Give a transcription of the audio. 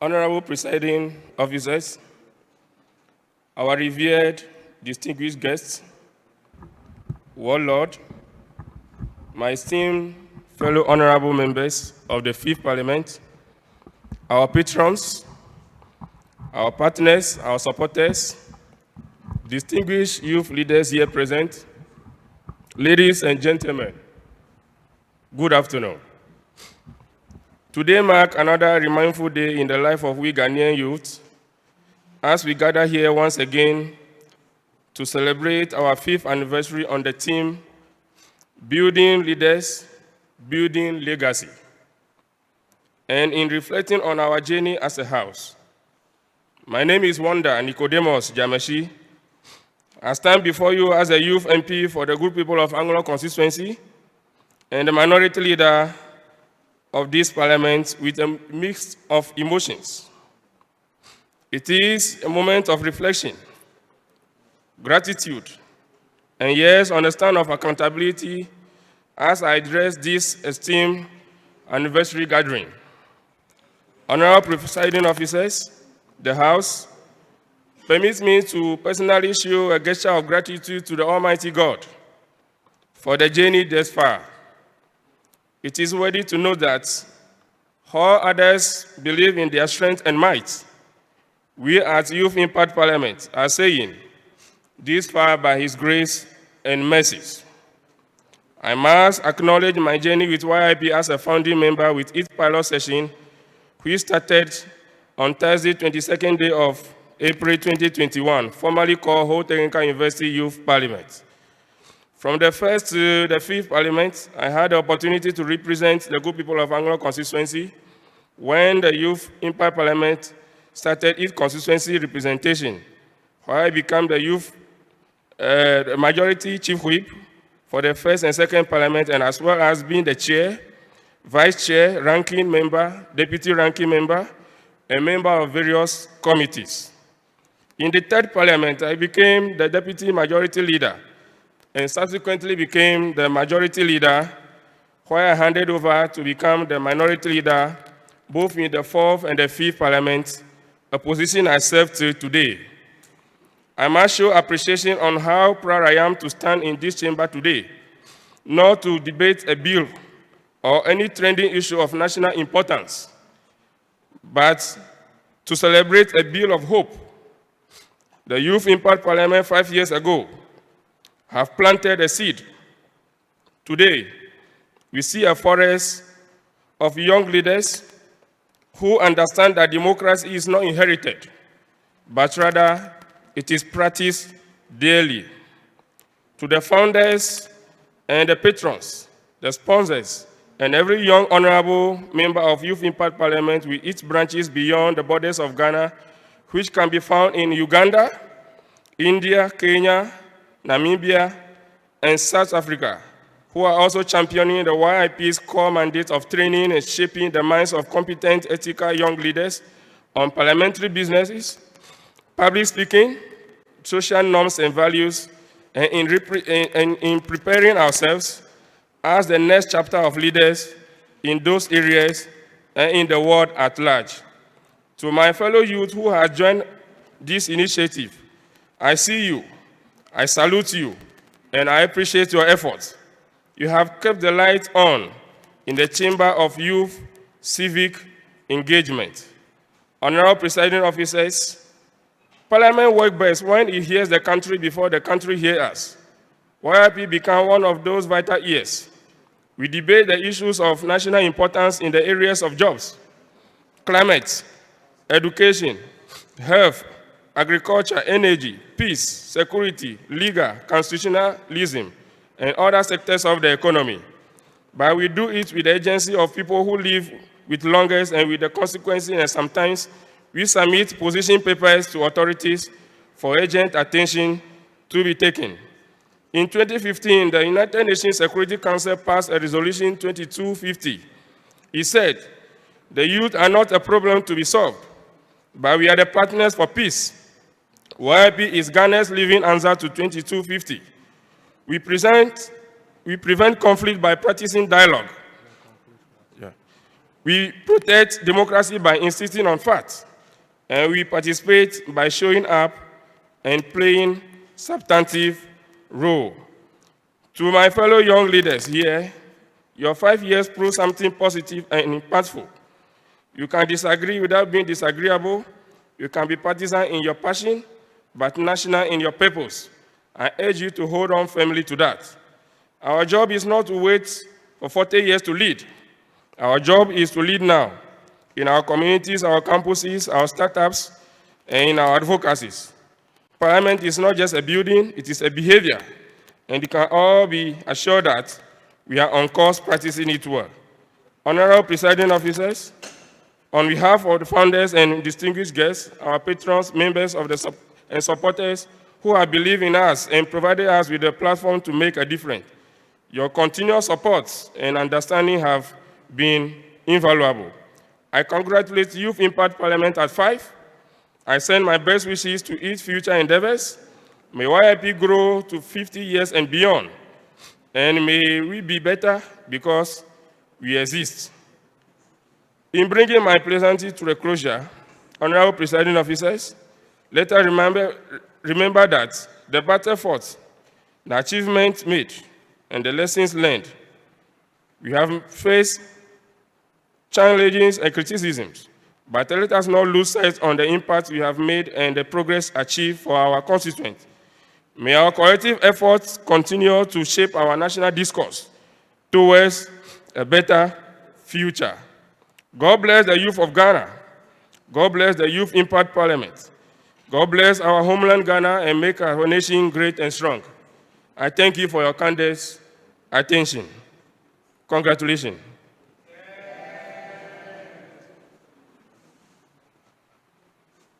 Honorable Presiding Officers, our revered distinguished guests, Warlord, my esteemed fellow honorable members of the Fifth Parliament, our patrons, our partners, our supporters, distinguished youth leaders here present, ladies and gentlemen, good afternoon. Today marks another remindful day in the life of we Ghanaian youth as we gather here once again to celebrate our 5th anniversary on the theme, Building Leaders, Building Legacy, and in reflecting on our journey as a house. My name is Nicodemus Dzameshie. I stand before you as a youth MP for the good people of Anglo constituency and the minority leader of this parliament with a mix of emotions. It is a moment of reflection, gratitude, and yes, understand of accountability as I address this esteemed anniversary gathering. Honorable Presiding Officers, the House, permits me to personally show a gesture of gratitude to the Almighty God for the journey thus far. It is worthy to know that all others believe in their strength and might. We at Youth Impact Parliament are saying, this far by His grace and mercies. I must acknowledge my journey with YIP as a founding member with its pilot session, which started on Thursday, 22nd day of April 2021, formerly called Ho Technical University Youth Parliament. From the first to the 5th Parliament, I had the opportunity to represent the good people of Anglo constituency when the Youth Impact Parliament started its constituency representation, where I became the youth majority chief whip for the 1st and 2nd Parliament, and as well as being the chair, vice chair, ranking member, deputy ranking member, and member of various committees. In the 3rd Parliament, I became the deputy majority leader and subsequently became the majority leader, where I handed over to become the minority leader, both in the 4th and the 5th Parliament, a position I serve till today. I must show appreciation on how proud I am to stand in this chamber today, not to debate a bill or any trending issue of national importance, but to celebrate a bill of hope. The Youth Impact Parliament 5 years ago have planted a seed. Today, we see a forest of young leaders who understand that democracy is not inherited, but rather it is practiced daily. To the founders and the patrons, the sponsors, and every young honorable member of Youth Impact Parliament with its branches beyond the borders of Ghana, which can be found in Uganda, India, Kenya, Namibia, and South Africa, who are also championing the YIP's core mandate of training and shaping the minds of competent, ethical young leaders on parliamentary businesses, public speaking, social norms and values, and in preparing ourselves as the next chapter of leaders in those areas and in the world at large. To my fellow youth who have joined this initiative, I see you, I salute you, and I appreciate your efforts. You have kept the light on in the chamber of youth civic engagement. Honorable Presiding Officers, Parliament works best when it hears the country before the country hears us. YIP became one of those vital ears. We debate the issues of national importance in the areas of jobs, climate, education, health, agriculture, energy, peace, security, legal, constitutionalism, and other sectors of the economy. But we do it with the agency of people who live with longest and with the consequences, and sometimes we submit position papers to authorities for urgent attention to be taken. In 2015, the United Nations Security Council passed a resolution 2250. It said, the youth are not a problem to be solved, but we are the partners for peace. YIP is Ghana's living answer to 2250. We prevent conflict by practicing dialogue. We protect democracy by insisting on facts, and we participate by showing up and playing substantive role. To my fellow young leaders here, your 5 years prove something positive and impactful. You can disagree without being disagreeable. You can be partisan in your passion, but national in your purpose. I urge you to hold on firmly to that. Our job is not to wait for 40 years to lead. Our job is to lead now in our communities, our campuses, our startups, and in our advocacies. Parliament is not just a building, it is a behavior, and you can all be assured that we are on course practicing it well. Honorable presiding officers, on behalf of the founders and distinguished guests, our patrons, members of and supporters who have believed in us and provided us with a platform to make a difference, your continuous support and understanding have been invaluable. I congratulate Youth Impact Parliament at 5. I send my best wishes to its future endeavors. May YIP grow to 50 years and beyond. And may we be better because we exist. In bringing my Pleasantries to a closure, honorable presiding officers, let us remember that the battle fought, the achievements made, and the lessons learned. We have faced challenges and criticisms, but let us not lose sight on the impact we have made and the progress achieved for our constituents. May our collective efforts continue to shape our national discourse towards a better future. God bless the youth of Ghana. God bless the Youth Impact Parliament. God bless our homeland Ghana and make our nation great and strong. I thank you for your candid attention. Congratulations.